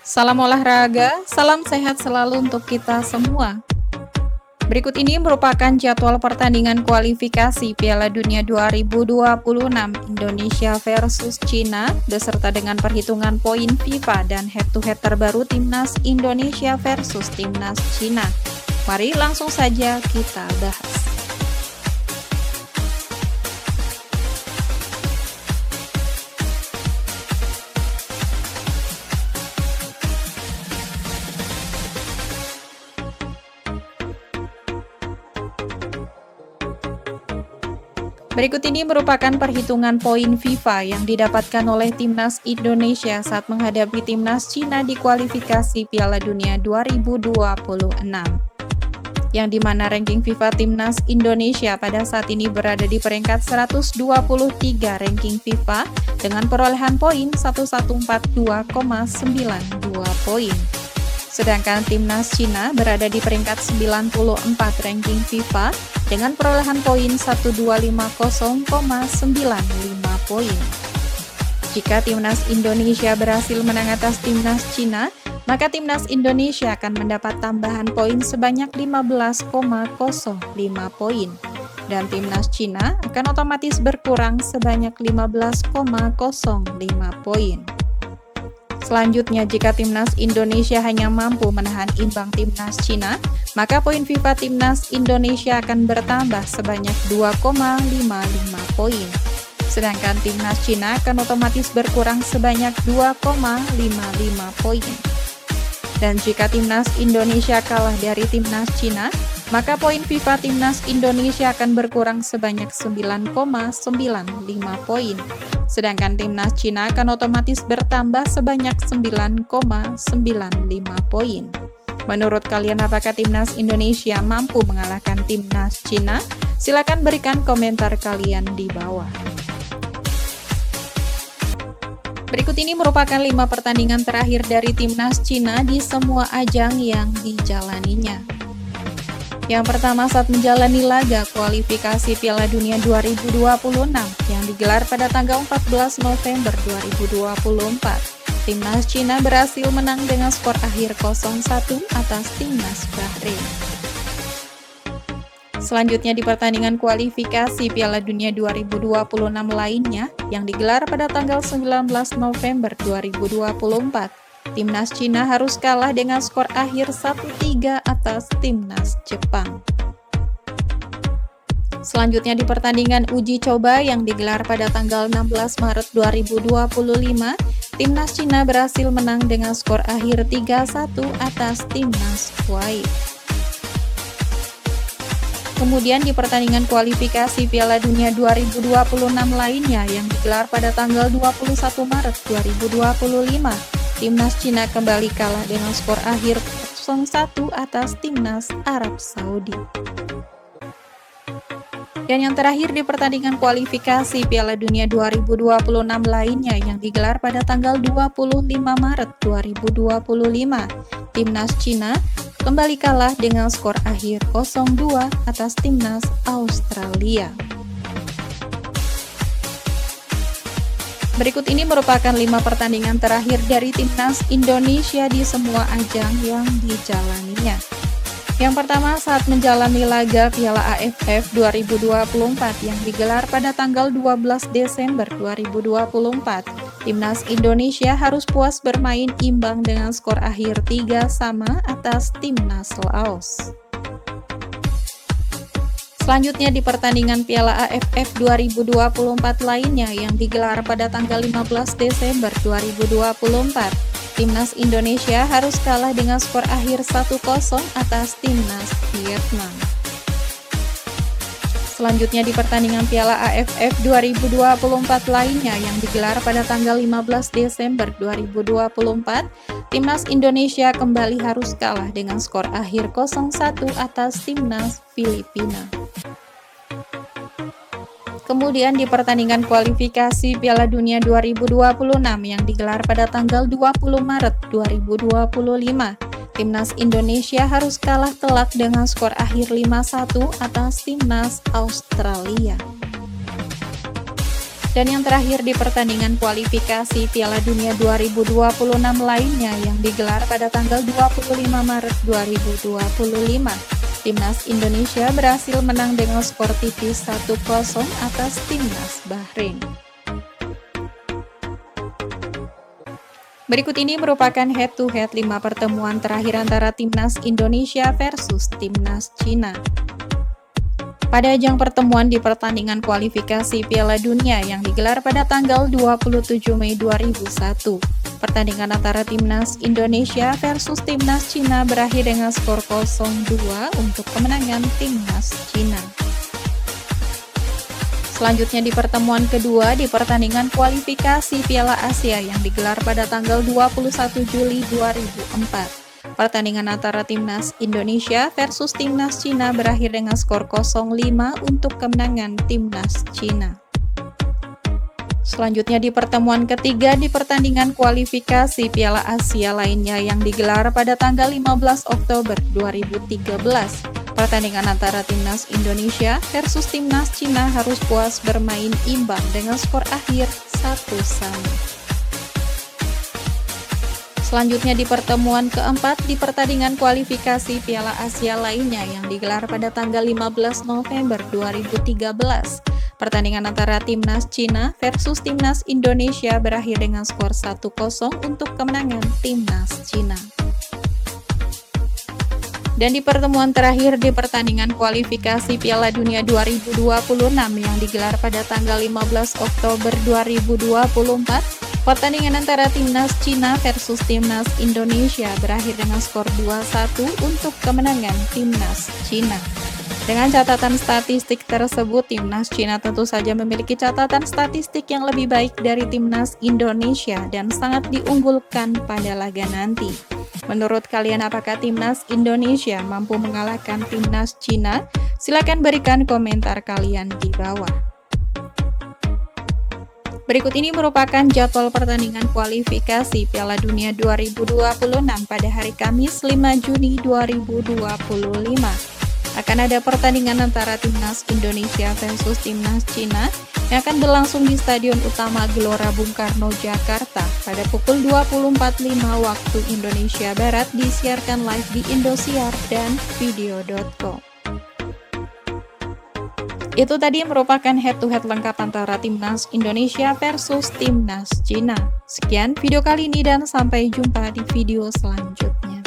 Salam olahraga, salam sehat selalu untuk kita semua. Berikut ini merupakan jadwal pertandingan kualifikasi Piala Dunia 2026 Indonesia versus Cina beserta dengan perhitungan poin FIFA dan head-to-head terbaru Timnas Indonesia versus Timnas Cina. Mari langsung saja kita bahas. Berikut ini merupakan perhitungan poin FIFA yang didapatkan oleh Timnas Indonesia saat menghadapi Timnas Cina di kualifikasi Piala Dunia 2026. Yang dimana ranking FIFA Timnas Indonesia pada saat ini berada di peringkat 123 ranking FIFA dengan perolehan poin 1142,92 poin. Sedangkan Timnas Cina berada di peringkat 94 ranking FIFA dengan perolehan poin 1250,95 poin. Jika Timnas Indonesia berhasil menang atas Timnas Cina, maka Timnas Indonesia akan mendapat tambahan poin sebanyak 15,05 poin. Dan Timnas Cina akan otomatis berkurang sebanyak 15,05 poin. Selanjutnya, jika Timnas Indonesia hanya mampu menahan imbang Timnas Cina, maka poin FIFA Timnas Indonesia akan bertambah sebanyak 2,55 poin. Sedangkan Timnas Cina akan otomatis berkurang sebanyak 2,55 poin. Dan jika Timnas Indonesia kalah dari Timnas Cina, maka poin FIFA Timnas Indonesia akan berkurang sebanyak 9,95 poin. Sedangkan Timnas Cina akan otomatis bertambah sebanyak 9,95 poin. Menurut kalian, apakah Timnas Indonesia mampu mengalahkan Timnas Cina? Silakan berikan komentar kalian di bawah. Berikut ini merupakan 5 pertandingan terakhir dari Timnas Cina di semua ajang yang dijalaninya. Yang pertama, saat menjalani laga kualifikasi Piala Dunia 2026 yang digelar pada tanggal 14 November 2024, Timnas Cina berhasil menang dengan skor akhir 0-1 atas Timnas Bahrain. Selanjutnya di pertandingan kualifikasi Piala Dunia 2026 lainnya yang digelar pada tanggal 19 November 2024, Timnas Cina harus kalah dengan skor akhir 1-3 atas Timnas Jepang. Selanjutnya di pertandingan uji coba yang digelar pada tanggal 16 Maret 2025, Timnas Cina berhasil menang dengan skor akhir 3-1 atas Timnas Kuwait. Kemudian di pertandingan kualifikasi Piala Dunia 2026 lainnya yang digelar pada tanggal 21 Maret 2025, Timnas Cina kembali kalah dengan skor akhir 0-1 atas Timnas Arab Saudi. Dan yang terakhir di pertandingan kualifikasi Piala Dunia 2026 lainnya yang digelar pada tanggal 25 Maret 2025, Timnas Cina kembali kalah dengan skor akhir 0-2 atas Timnas Australia. Berikut ini merupakan 5 pertandingan terakhir dari Timnas Indonesia di semua ajang yang dijalaninya. Yang pertama, saat menjalani laga Piala AFF 2024 yang digelar pada tanggal 12 Desember 2024, Timnas Indonesia harus puas bermain imbang dengan skor akhir 3-3 atas Timnas Laos. Selanjutnya di pertandingan Piala AFF 2024 lainnya yang digelar pada tanggal 15 Desember 2024, Timnas Indonesia harus kalah dengan skor akhir 1-0 atas Timnas Vietnam. Selanjutnya di pertandingan Piala AFF 2024 lainnya yang digelar pada tanggal 15 Desember 2024, Timnas Indonesia kembali harus kalah dengan skor akhir 0-1 atas Timnas Filipina. Kemudian di pertandingan kualifikasi Piala Dunia 2026 yang digelar pada tanggal 20 Maret 2025, Timnas Indonesia harus kalah telak dengan skor akhir 5-1 atas Timnas Australia. Dan yang terakhir di pertandingan kualifikasi Piala Dunia 2026 lainnya yang digelar pada tanggal 25 Maret 2025. Timnas Indonesia berhasil menang dengan skor tipis 1-0 atas Timnas Bahrain. Berikut ini merupakan head-to-head 5 pertemuan terakhir antara Timnas Indonesia versus Timnas Cina. Pada ajang pertemuan di pertandingan kualifikasi Piala Dunia yang digelar pada tanggal 27 Mei 2001, pertandingan antara Timnas Indonesia versus Timnas Cina berakhir dengan skor 0-2 untuk kemenangan Timnas Cina. Selanjutnya di pertemuan kedua di pertandingan kualifikasi Piala Asia yang digelar pada tanggal 21 Juli 2004. Pertandingan antara Timnas Indonesia versus Timnas Cina berakhir dengan skor 0-5 untuk kemenangan Timnas Cina. Selanjutnya di pertemuan ketiga di pertandingan kualifikasi Piala Asia lainnya yang digelar pada tanggal 15 Oktober 2013. Pertandingan antara Timnas Indonesia versus Timnas Cina harus puas bermain imbang dengan skor akhir 1-1. Selanjutnya di pertemuan keempat di pertandingan kualifikasi Piala Asia lainnya yang digelar pada tanggal 15 November 2013. Pertandingan antara Timnas Cina versus Timnas Indonesia berakhir dengan skor 1-0 untuk kemenangan Timnas Cina. Dan di pertemuan terakhir di pertandingan kualifikasi Piala Dunia 2026 yang digelar pada tanggal 15 Oktober 2024, pertandingan antara Timnas Cina versus Timnas Indonesia berakhir dengan skor 2-1 untuk kemenangan Timnas Cina. Dengan catatan statistik tersebut, Timnas Cina tentu saja memiliki catatan statistik yang lebih baik dari Timnas Indonesia dan sangat diunggulkan pada laga nanti. Menurut kalian, apakah Timnas Indonesia mampu mengalahkan Timnas Cina? Silakan berikan komentar kalian di bawah. Berikut ini merupakan jadwal pertandingan kualifikasi Piala Dunia 2026 pada hari Kamis 5 Juni 2025. Akan ada pertandingan antara Timnas Indonesia versus Timnas Cina yang akan berlangsung di Stadion Utama Gelora Bung Karno, Jakarta pada pukul 20.45 waktu Indonesia Barat, disiarkan live di Indosiar dan video.com. Itu tadi merupakan head-to-head lengkap antara Timnas Indonesia versus Timnas Cina. Sekian video kali ini dan sampai jumpa di video selanjutnya.